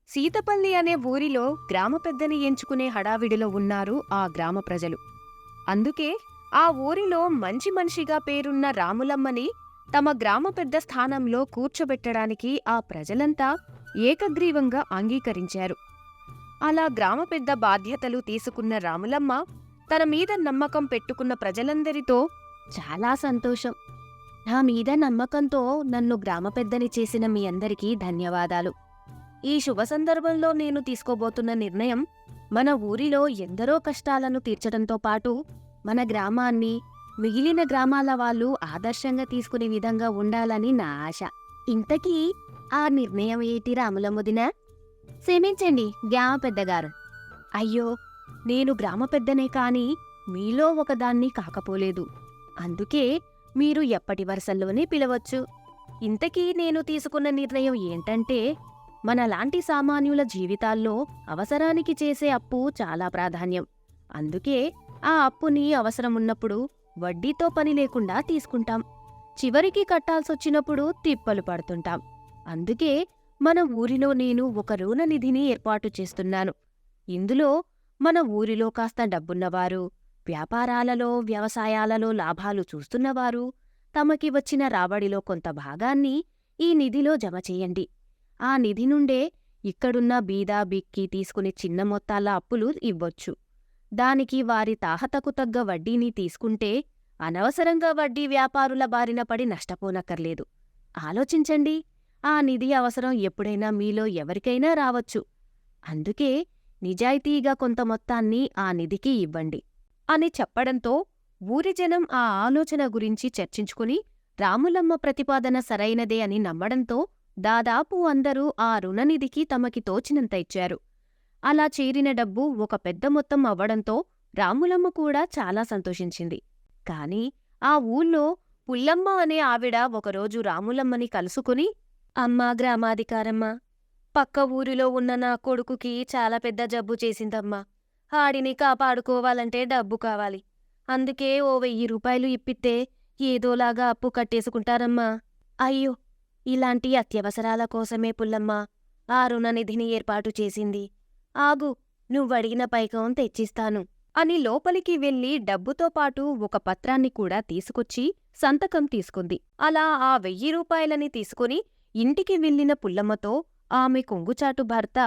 సీతపల్లి అనే ఊరిలో గ్రామ పెద్దని ఎంచుకునే హడావిడిలో ఉన్నారు ఆ గ్రామ ప్రజలు. అందుకే ఆ ఊరిలో మంచి మనిషిగా పేరున్న రాములమ్మని తమ గ్రామ పెద్ద స్థానంలో కూర్చోబెట్టడానికి ఆ ప్రజలంతా ఏకగ్రీవంగా అంగీకరించారు. అలా గ్రామ పెద్ద బాధ్యతలు తీసుకున్న రాములమ్మ తన మీద నమ్మకం పెట్టుకున్న ప్రజలందరితో, చాలా సంతోషం. నా మీద నమ్మకంతో నన్ను గ్రామ పెద్దని చేసిన మీ అందరికీ ధన్యవాదాలు. ఈ శుభ సందర్భంలో నేను తీసుకోబోతున్న నిర్ణయం మన ఊరిలో ఎందరో కష్టాలను తీర్చడంతో పాటు మన గ్రామాన్ని మిగిలిన గ్రామాల వాళ్ళు ఆదర్శంగా తీసుకునే విధంగా ఉండాలని నా ఆశ. ఇంతకీ ఆ నిర్ణయం ఏంటి రాములమ్ముదినా? క్షమించండి గ్రామ పెద్దగారు. అయ్యో, నేను గ్రామ పెద్దనే కాని మీలో ఒకదాన్ని కాకపోలేదు. అందుకే మీరు ఎప్పటి వరుసల్లోనే పిలవచ్చు. ఇంతకీ నేను తీసుకున్న నిర్ణయం ఏంటంటే, మనలాంటి సామాన్యుల జీవితాల్లో అవసరానికి చేసే అప్పు చాలా ప్రాధాన్యం. అందుకే ఆ అప్పుని అవసరమున్నప్పుడు వడ్డీతో పని లేకుండా తీసుకుంటాం. చివరికి కట్టాల్సొచ్చినప్పుడు తిప్పలు పడుతుంటాం. అందుకే మన ఊరిలో నేను ఒక రుణ నిధిని ఏర్పాటు చేస్తున్నాను. ఇందులో మన ఊరిలో కాస్త డబ్బున్నవారు, వ్యాపారాలలో వ్యవసాయాలలో లాభాలు చూస్తున్నవారు తమకి వచ్చిన రాబడిలో కొంత భాగాన్ని ఈ నిధిలో జమ చెయ్యండి. ఆ నిధి నుండే ఇక్కడున్న బీదా బిక్కి తీసుకునే చిన్న మొత్తాల అప్పులు ఇవ్వొచ్చు. దానికి వారి తాహతకు తగ్గ వడ్డీని తీసుకుంటే అనవసరంగా వడ్డీ వ్యాపారుల బారిన పడి నష్టపోనక్కర్లేదు. ఆలోచించండి, ఆ నిధి అవసరం ఎప్పుడైనా మీలో ఎవరికైనా రావచ్చు. అందుకే నిజాయితీగా కొంత మొత్తాన్ని ఆ నిధికి ఇవ్వండి అని చెప్పడంతో ఊరి జనం ఆ ఆలోచన గురించి చర్చించుకుని రాములమ్మ ప్రతిపాదన సరైనదే అని నమ్మడంతో దాదాపు అందరూ ఆ రుణనిధికి తమకి తోచినంత ఇచ్చారు. అలా చేరిన డబ్బు ఒక పెద్ద మొత్తం అవ్వడంతో రాములమ్మ కూడా చాలా సంతోషించింది. కాని ఆ ఊళ్ళో పుల్లమ్మ అనే ఆవిడ ఒకరోజు రాములమ్మని కలుసుకుని, అమ్మా గ్రామాధికారమ్మా, పక్క ఊరిలో ఉన్న నా కొడుకుకి చాలా పెద్ద జబ్బు చేసిందమ్మా. ఆడిని కాపాడుకోవాలంటే డబ్బు కావాలి. అందుకే ఓ 1000 రూపాయలు ఇప్పితే ఏదోలాగా అప్పు కట్టేసుకుంటారమ్మా. అయ్యో, ఇలాంటి అత్యవసరాల కోసమే పుల్లమ్మ ఆ రుణనిధిని ఏర్పాటు చేసింది. ఆగు, నువ్వడిగిన పైకం తెచ్చిస్తాను అని లోపలికి వెళ్లి డబ్బుతో పాటు ఒక పత్రాన్ని కూడా తీసుకొచ్చి సంతకం తీసుకుంది. అలా ఆ 1000 రూపాయలని తీసుకుని ఇంటికి వెళ్లిన పుల్లమ్మతో ఆమె కొంగుచాటు భర్త,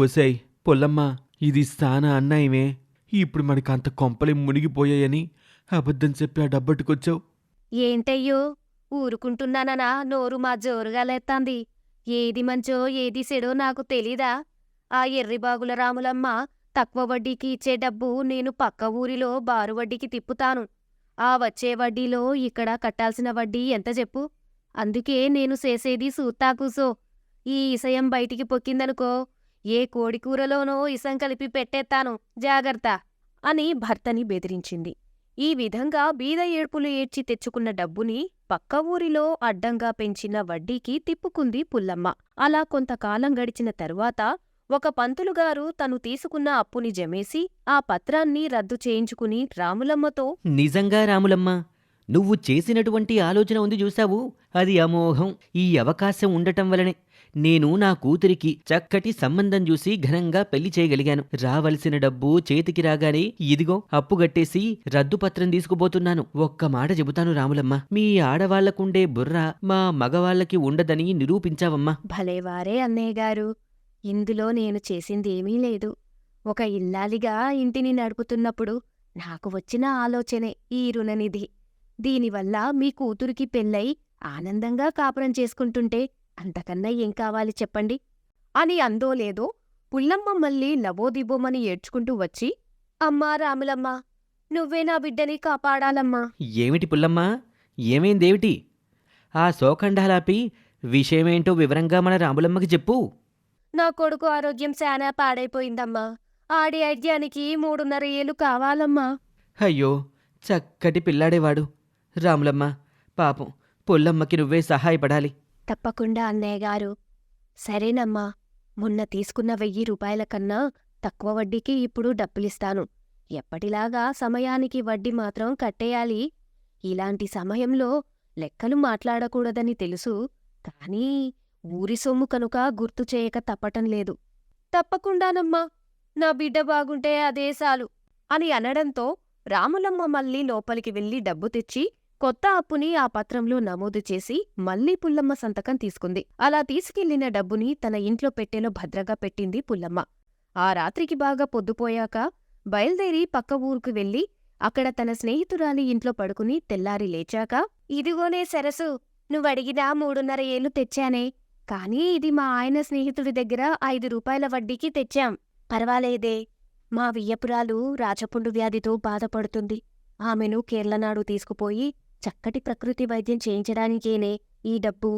ఒసై పొల్లమ్మ, ఇది సానా అన్నాయమే. ఇప్పుడు మనకంత కొంపలే మునిగిపోయాయని అబద్ధం చెప్పి ఆ డబ్బట్టుకొచ్చావు. ఏంటయ్యో, ఊరుకుంటున్నాననా నోరు మా జోరుగా లేత్తాంది. ఏది మంచో ఏది చెడో నాకు తెలీదా? ఆ ఎర్రిబాగుల రాములమ్మ తక్కువ వడ్డీకి ఇచ్చే డబ్బు నేను పక్క ఊరిలో బారు వడ్డీకి తిప్పుతాను. ఆ వచ్చే వడ్డీలో ఇక్కడ కట్టాల్సిన వడ్డీ ఎంత చెప్పు? అందుకే నేను చేసేది సూత్తా కూసో. ఈ ఇసయం బయటికి పొక్కిందనుకో, ఏ కోడికూరలోనో ఇసం కలిపి పెట్టేత్తాను, జాగ్రత్త అని భర్తని బెదిరించింది. ఈ విధంగా బీద ఏడ్పులు ఏడ్చి తెచ్చుకున్న డబ్బుని పక్క ఊరిలో అడ్డంగా పెంచిన వడ్డీకి తిప్పుకుంది పుల్లమ్మ. అలా కొంతకాలం గడిచిన తరువాత ఒక పంతులుగారు తను తీసుకున్న అప్పుని జమేసి ఆ పత్రాన్ని రద్దు చేయించుకుని రాములమ్మతో, నిజంగా రాములమ్మ, నువ్వు చేసినటువంటి ఆలోచన ఉంది చూశావు, అది అమోఘం. ఈ అవకాశం ఉండటం వలనే నేను నా కూతురికి చక్కటి సంబంధం చూసి ఘనంగా పెళ్లి చేయగలిగాను. రావలసిన డబ్బు చేతికి రాగానే ఇదిగో అప్పు గట్టేసి రద్దుపత్రం తీసుకుపోతున్నాను. ఒక్క మాట చెబుతాను రాములమ్మ, మీ ఆడవాళ్లకుండే బుర్ర మా మగవాళ్లకి ఉండదని నిరూపించావమ్మా. భలేవారే అన్నయ్యగారు, ఇందులో నేను చేసిందేమీ లేదు. ఒక ఇల్లాలిగా ఇంటిని నడుపుతున్నప్పుడు నాకు వచ్చిన ఆలోచనే ఈ రుణనిధి. దీనివల్ల మీ కూతురికి పెళ్ళై ఆనందంగా కాపురం చేసుకుంటుంటే అంతకన్నా ఏం కావాలి చెప్పండి అని అందో లేదో పుల్లమ్మ మళ్ళీ లబోదిబోమని ఏడ్చుకుంటూ వచ్చి, అమ్మా రాములమ్మ, నువ్వే నా బిడ్డని కాపాడాలమ్మా. ఏమిటి పుల్లమ్మా, ఏమైందేమిటి? ఆ శోఖండాలాపి విషయమేంటో వివరంగా మన రాములమ్మకి చెప్పు. నా కొడుకు ఆరోగ్యం శానా పాడైపోయిందమ్మా. ఆడి ఐద్యానికి 3.5 ఏళ్ళు కావాలమ్మా. అయ్యో, చక్కటి పిల్లాడేవాడు. రాములమ్మ, పాపం పుల్లమ్మకి నువ్వే సహాయపడాలి. తప్పకుండా అన్నయ్యగారు. సరేనమ్మా, మొన్న తీసుకున్న 1000 రూపాయల కన్నా తక్కువ వడ్డీకి ఇప్పుడు డబ్బులిస్తాను. ఎప్పటిలాగా సమయానికి వడ్డీ మాత్రం కట్టేయాలి. ఇలాంటి సమయంలో లెక్కలు మాట్లాడకూడదని తెలుసు, కానీ ఊరి సొమ్ము కనుక గుర్తు చేయక తప్పటం లేదు. తప్పకుండానమ్మా. నా బిడ్డ బాగుంటే అదే సాలు అని అనడంతో రాములమ్మ మళ్ళీ లోపలికి వెళ్లి డబ్బు తెచ్చి కొత్త అప్పుని ఆ పత్రంలో నమోదు చేసి మళ్ళీ పుల్లమ్మ సంతకం తీసుకుంది. అలా తీసుకెళ్లిన డబ్బుని తన ఇంట్లో పెట్టెలో భద్రంగా పెట్టింది పుల్లమ్మ. ఆ రాత్రికి బాగా పొద్దుపోయాక బయల్దేరి పక్క ఊరుకు వెళ్లి అక్కడ తన స్నేహితురాలి ఇంట్లో పడుకుని తెల్లారి లేచాక, ఇదిగోనే సరసు, నువ్వడిగినా 3.5 ఏళ్లు తెచ్చానే. కానీ ఇది మా ఆయన స్నేహితుడి దగ్గర 5 రూపాయల వడ్డీకి తెచ్చాం. పర్వాలేదే. మా వియ్యపురాలు రాచపుండు వ్యాధితో బాధపడుతుంది. ఆమెను కేరళనాడు తీసుకుపోయి చక్కటి ప్రకృతి వైద్యం చేయించడానికేనే ఈ డబ్బు.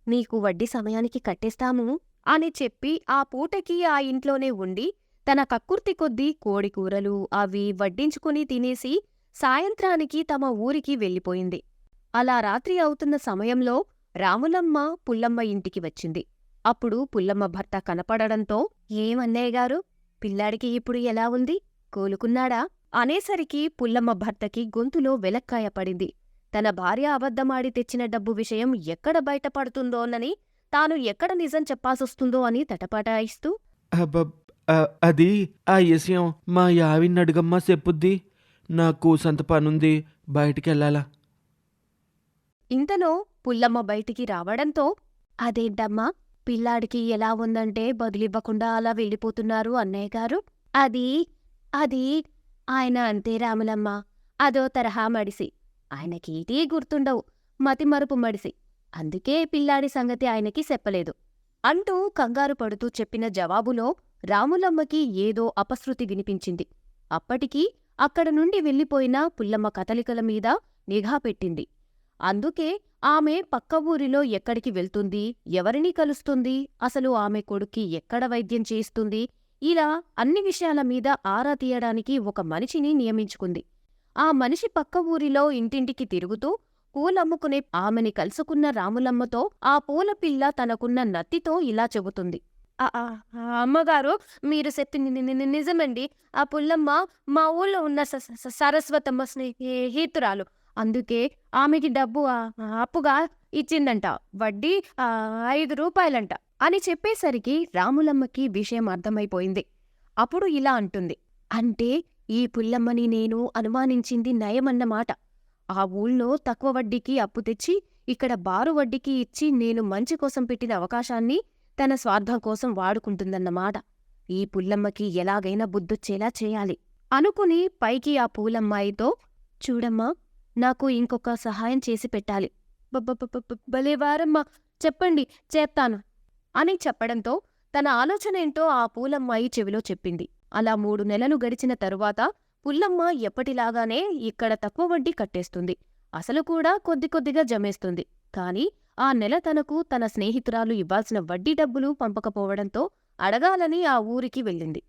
నీకు వడ్డీ సమయానికి కట్టేస్తాము అని చెప్పి ఆ పూటకి ఆ ఇంట్లోనే ఉండి తన కక్కుర్తి కొద్దీ కోడికూరలు అవి వడ్డించుకుని తినేసి సాయంత్రానికి తమ ఊరికి వెళ్ళిపోయింది. అలా రాత్రి అవుతున్న సమయంలో రాములమ్మ పుల్లమ్మ ఇంటికి వచ్చింది. అప్పుడు పుల్లమ్మ భర్త కనపడడంతో, ఏమన్నయ్యగారు, పిల్లాడికి ఇప్పుడు ఎలా ఉంది? కోలుకున్నాడా? అనేసరికి పుల్లమ్మ భర్తకి గొంతులో వెలక్కాయ పడింది. తన భార్య అబద్ధమాడి తెచ్చిన డబ్బు విషయం ఎక్కడ బయటపడుతుందోనని, తాను ఎక్కడ నిజం చెప్పాల్సొస్తుందో అని తటపటాయిస్తూ, అబ్బబ్ అది ఆ విషయం మా యావిన్నడుగమ్మా చెప్పుద్ది. నాకు సంత పనుంది, బయటికెళ్ళాలా. ఇంతలో పుల్లమ్మ బయటికి రావడంతో, అదేంటమ్మా, పిల్లాడికి ఎలా ఉందంటే బదులివ్వకుండా అలా వెళ్ళిపోతున్నారు అన్నయ్యగారు? అది అది ఆయన అంతే రాములమ్మ, అదో తరహా మడిసి. ఆయనకేదీ గుర్తుండవు, మతిమరుపు మడిసి. అందుకే పిల్లాడి సంగతి ఆయనకి చెప్పలేదు అంటూ కంగారు పడుతూ చెప్పిన జవాబులో రాములమ్మకి ఏదో అపశృతి వినిపించింది. అప్పటికి అక్కడ నుండి వెళ్ళిపోయిన పుల్లమ్మ కదలికల మీద నిఘా పెట్టింది. అందుకే ఆమె పక్క ఊరిలో ఎక్కడికి వెళ్తుంది, ఎవరిని కలుస్తుంది, అసలు ఆమె కొడుక్కి ఎక్కడ వైద్యం చేయిస్తుంది, ఇలా అన్ని విషయాల మీద ఆరా తీయడానికి ఒక మనిషిని నియమించుకుంది. ఆ మనిషి పక్క ఊరిలో ఇంటింటికి తిరుగుతూ పూలమ్ముకునే ఆమెని కలుసుకున్న రాములమ్మతో ఆ పూలపిల్ల తనకున్న నత్తితో ఇలా చెబుతుంది. అమ్మగారు, మీరు చెప్పింది నిజమండి. ఆ పుల్లమ్మ మా ఊళ్ళో ఉన్న సరస్వతమ్మ స్నేహితురాలు. అందుకే ఆమెకి డబ్బు అప్పుగా ఇచ్చిందంట. వడ్డీ 5 రూపాయలంట అని చెప్పేసరికి రాములమ్మకి విషయం అర్థమైపోయింది. అప్పుడు ఇలా అంటుంది, అంటే ఈ పుల్లమ్మని నేను అనుమానించింది నయమన్నమాట. ఆ ఊళ్ళో తక్కువ వడ్డీకి అప్పు తెచ్చి ఇక్కడ బారు వడ్డీకి ఇచ్చి నేను మంచి కోసం పెట్టిన అవకాశాన్ని తన స్వార్థం కోసం వాడుకుంటుందన్నమాట. ఈ పుల్లమ్మకి ఎలాగైనా బుద్ధొచ్చేలా చేయాలి అనుకుని పైకి ఆ పూలమ్మాయితో, చూడమ్మా, నాకు ఇంకొక సహాయం చేసి పెట్టాలి. భలేవారమ్మా, చెప్పండి, చేస్తాను అని చెప్పడంతో తన ఆలోచనేంటో ఆ పూలమ్మాయి చెవిలో చెప్పింది. అలా 3 నెలలు గడిచిన తరువాత పుల్లమ్మ ఎప్పటిలాగానే ఇక్కడ తక్కువ వడ్డీ కట్టేస్తుంది. అసలు కూడా కొద్ది కొద్దిగా జమేస్తుంది. కాని ఆ నెల తనకు తన స్నేహితురాలు ఇవ్వాల్సిన వడ్డీ డబ్బులు పంపకపోవడంతో అడగాలని ఆ ఊరికి వెళ్ళింది.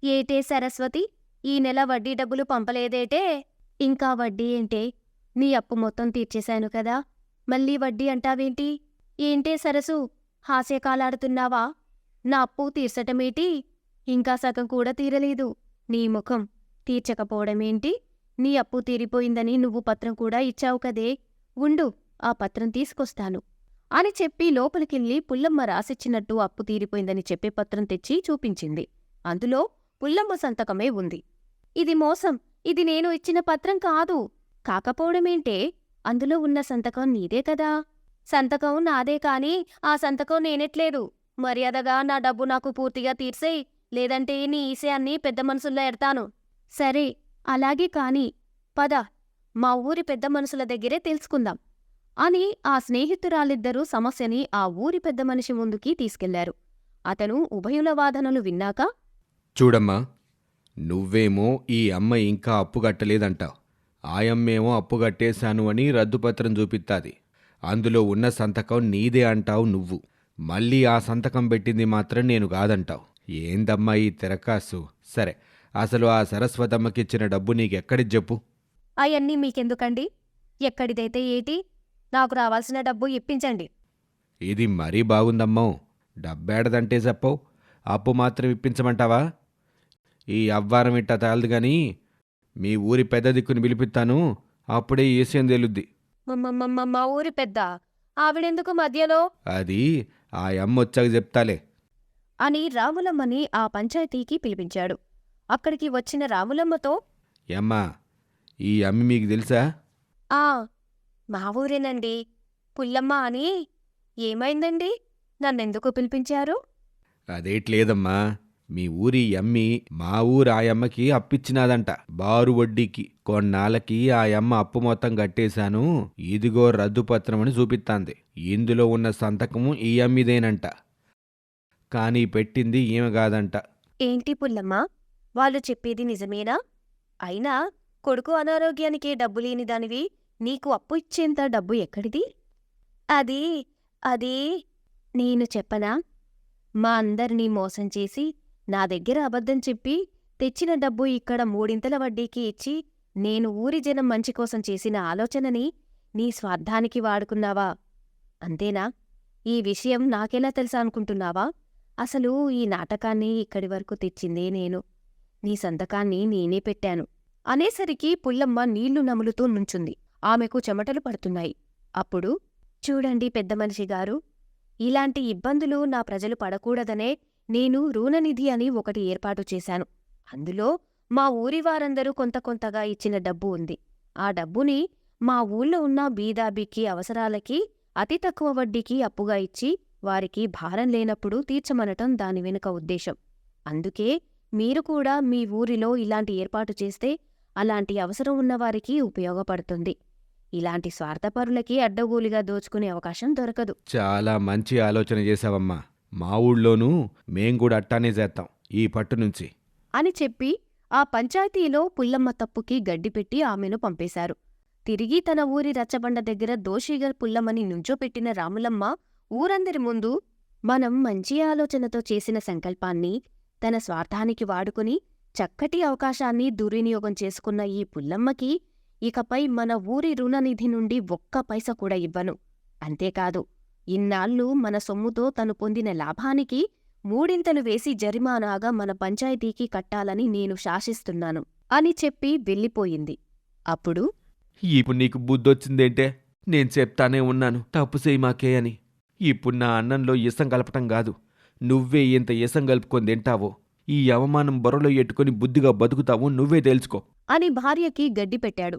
ఏటే సరస్వతి, ఈ నెల వడ్డీ డబ్బులు పంపలేదేటే? ఇంకా వడ్డీ ఏంటే? నీ అప్పు మొత్తం తీర్చేశాను కదా, మళ్ళీ వడ్డీ అంటావేంటి? ఏంటే సరసు, హాస్యకాలాడుతున్నావా? నా అప్పు తీర్చటమేటి? ఇంకా సగం కూడా తీరలేదు. నీ ముఖం, తీర్చకపోవడమేంటి? నీ అప్పు తీరిపోయిందని నువ్వు పత్రం కూడా ఇచ్చావు కదే, ఉండు, ఆ పత్రం తీసుకొస్తాను అని చెప్పి లోపలికెళ్ళి పుల్లమ్మ రాసిచ్చినట్టు అప్పు తీరిపోయిందని చెప్పే పత్రం తెచ్చి చూపించింది. అందులో పుల్లమ్మ సంతకమే ఉంది. ఇది మోసం, ఇది నేను ఇచ్చిన పత్రం కాదు. కాకపోవడమేంటే? అందులో ఉన్న సంతకం నీదే కదా. సంతకం నాదే కాని ఆ సంతకం నేనెట్లేదు. మర్యాదగా నా డబ్బు నాకు పూర్తిగా తీర్సేయ్, లేదంటే నీ ఈసయాన్ని పెద్ద మనసుల్లో ఎడతాను. సరే, అలాగే కాని పద, మా ఊరి పెద్ద మనుషుల దగ్గరే తెలుసుకుందాం అని ఆ స్నేహితురాలిద్దరూ సమస్యని ఆ ఊరి పెద్ద మనిషి ముందుకి తీసుకెళ్లారు. అతను ఉభయుల వాదనలు విన్నాక, చూడమ్మా, నువ్వేమో ఈ అమ్మ ఇంకా అప్పు కట్టలేదంటావు, ఆయమ్మేమో అప్పు కట్టేశాను అని రద్దుపత్రం చూపిస్తాది. అందులో ఉన్న సంతకం నీదే అంటావు నువ్వు. మళ్ళీ ఆ సంతకం పెట్టింది మాత్రం నేను కాదంటావు. ఏందమ్మా ఈ తెరకాసు? సరే, అసలు ఆ సరస్వతమ్మకిచ్చిన డబ్బు నీకెక్కడిది చెప్పు. అయన్నీ మీకెందుకండి? ఎక్కడిదైతే ఏటి, నాకు రావాల్సిన డబ్బు ఇప్పించండి. ఇది మరీ బాగుందమ్మో, డబ్బేడదంటే చెప్పవు, అప్పు మాత్రం ఇప్పించమంటావా? ఈ అవ్వారం ఇట్టా తాలదు గాని మీ ఊరి పెద్ద దిక్కుని పిలిపిస్తాను, అప్పుడే ఈ విషయం తేలుద్ది. మా ఊరి పెద్ద ఆవిడెందుకు మధ్యలో? అది ఆ అమ్మ వచ్చాక చెప్తాలే. అని రాములమ్మని ఆ పంచాయతీకి పిలిపించాడు. అక్కడికి వచ్చిన రాములమ్మతో, ఏమ్మా ఈ అమ్మి మీకు తెలుసా? ఆ మా ఊరేనండి, పుల్లమ్మ అని. ఏమైందండి? నన్నెందుకు పిలిపించారు? అదేట్లేదమ్మా, మీ ఊరి అమ్మి మా ఊరు ఆయమ్మకి అప్పిచ్చినాదంట బారు వడ్డీకి. కొన్నాళ్ళకి ఆయమ్మ అప్పు మొత్తం కట్టేశాను, ఇదిగో రద్దుపత్రం అని చూపిస్తాంది. ఇందులో ఉన్న సంతకము ఈ అమ్మిదేనంట, కానీ పెట్టింది ఈమె కాదంట. ఏంటి పుల్లమ్మ, వాళ్ళు చెప్పేది నిజమేనా? అయినా కొడుకు అనారోగ్యానికి డబ్బులేని దానివి నీకు అప్పు ఇచ్చేంత డబ్బు ఎక్కడిది? అది అది నేను చెప్పనా? మా అందరినీ మోసం చేసి నా దగ్గర అబద్ధం చెప్పి తెచ్చిన డబ్బు ఇక్కడ మూడింతల వడ్డీకి ఇచ్చి నేను ఊరి జనం మంచి కోసం చేసిన ఆలోచనని నీ స్వార్థానికి వాడుకున్నావా? అంతేనా? ఈ విషయం నాకెలా తెలుసా అనుకుంటున్నావా? అసలు ఈ నాటకాన్ని ఇక్కడి వరకు తెచ్చిందే నేను. నీ సంతకాన్ని నేనే పెట్టాను. అనేసరికి పుల్లమ్మ నీళ్లు నములుతూ నుంచుంది. ఆమెకు చెమటలు పడుతున్నాయి. అప్పుడు, చూడండి పెద్దమనిషిగారు, ఇలాంటి ఇబ్బందులు నా ప్రజలు పడకూడదనే నేను రుణనిధి అని ఒకటి ఏర్పాటు చేశాను. అందులో మా ఊరి వారందరూ కొంత కొంతగా ఇచ్చిన డబ్బు ఉంది. ఆ డబ్బుని మా ఊళ్ళో ఉన్న బీదాబీకి అవసరాలకి అతి తక్కువ వడ్డీకి అప్పుగా ఇచ్చి వారికి భారం లేనప్పుడు తీర్చమనటం దాని వెనుక ఉద్దేశం. అందుకే మీరు కూడా మీ ఊరిలో ఇలాంటి ఏర్పాటు చేస్తే అలాంటి అవసరం ఉన్నవారికి ఉపయోగపడుతుంది. ఇలాంటి స్వార్థపరులకి అడ్డగోలుగా దోచుకునే అవకాశం దొరకదు. చాలా మంచి ఆలోచన చేశావమ్మా. మా ఊళ్ళోనూ మేం కూడా అట్టానే చేస్తాం ఈ పట్టు నుంచి. అని చెప్పి ఆ పంచాయతీలో పుల్లమ్మ తప్పుకి గడ్డిపెట్టి ఆమెను పంపేశారు. తిరిగి తన ఊరి రచ్చబండ దగ్గర దోషిగా పుల్లమ్మని నుంచోపెట్టిన రాములమ్మ ఊరందరి ముందు మనం మంచి ఆలోచనతో చేసిన సంకల్పాన్ని తన స్వార్థానికి వాడుకుని చక్కటి అవకాశాన్ని దుర్వినియోగం చేసుకున్న ఈ పుల్లమ్మకి ఇకపై మన ఊరి రుణనిధి నుండి ఒక్క పైస కూడా ఇవ్వను. అంతేకాదు, ఇన్నాళ్ళు మన సొమ్ముతో తను పొందిన లాభానికి మూడింతలు వేసి జరిమానాగా మన పంచాయతీకి కట్టాలని నేను శాసిస్తున్నాను అని చెప్పి వెళ్ళిపోయింది. అప్పుడు, ఇప్పుడు నీకు బుద్ధొచ్చిందేంటే? నేను చెప్తానే ఉన్నాను తప్పు చేయి మాకే అని. ఇప్పుడు నా అన్నంలో ఇసం కలపటం కాదు, నువ్వే ఇంత ఇసం కలుపుకొని తింటావో, ఈ అవమానం బొరలో ఎట్టుకొని బుద్ధిగా బతుకుతావో నువ్వే తెలుసుకో అని భార్యకి గడ్డి పెట్టాడు.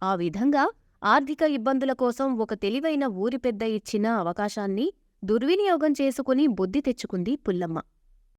ఆ విధంగా ఆర్థిక ఇబ్బందుల కోసం ఒక తెలివైన ఊరి పెద్ద ఇచ్చిన అవకాశాన్ని దుర్వినియోగం చేసుకుని బుద్ధి తెచ్చుకుంది పుల్లమ్మ.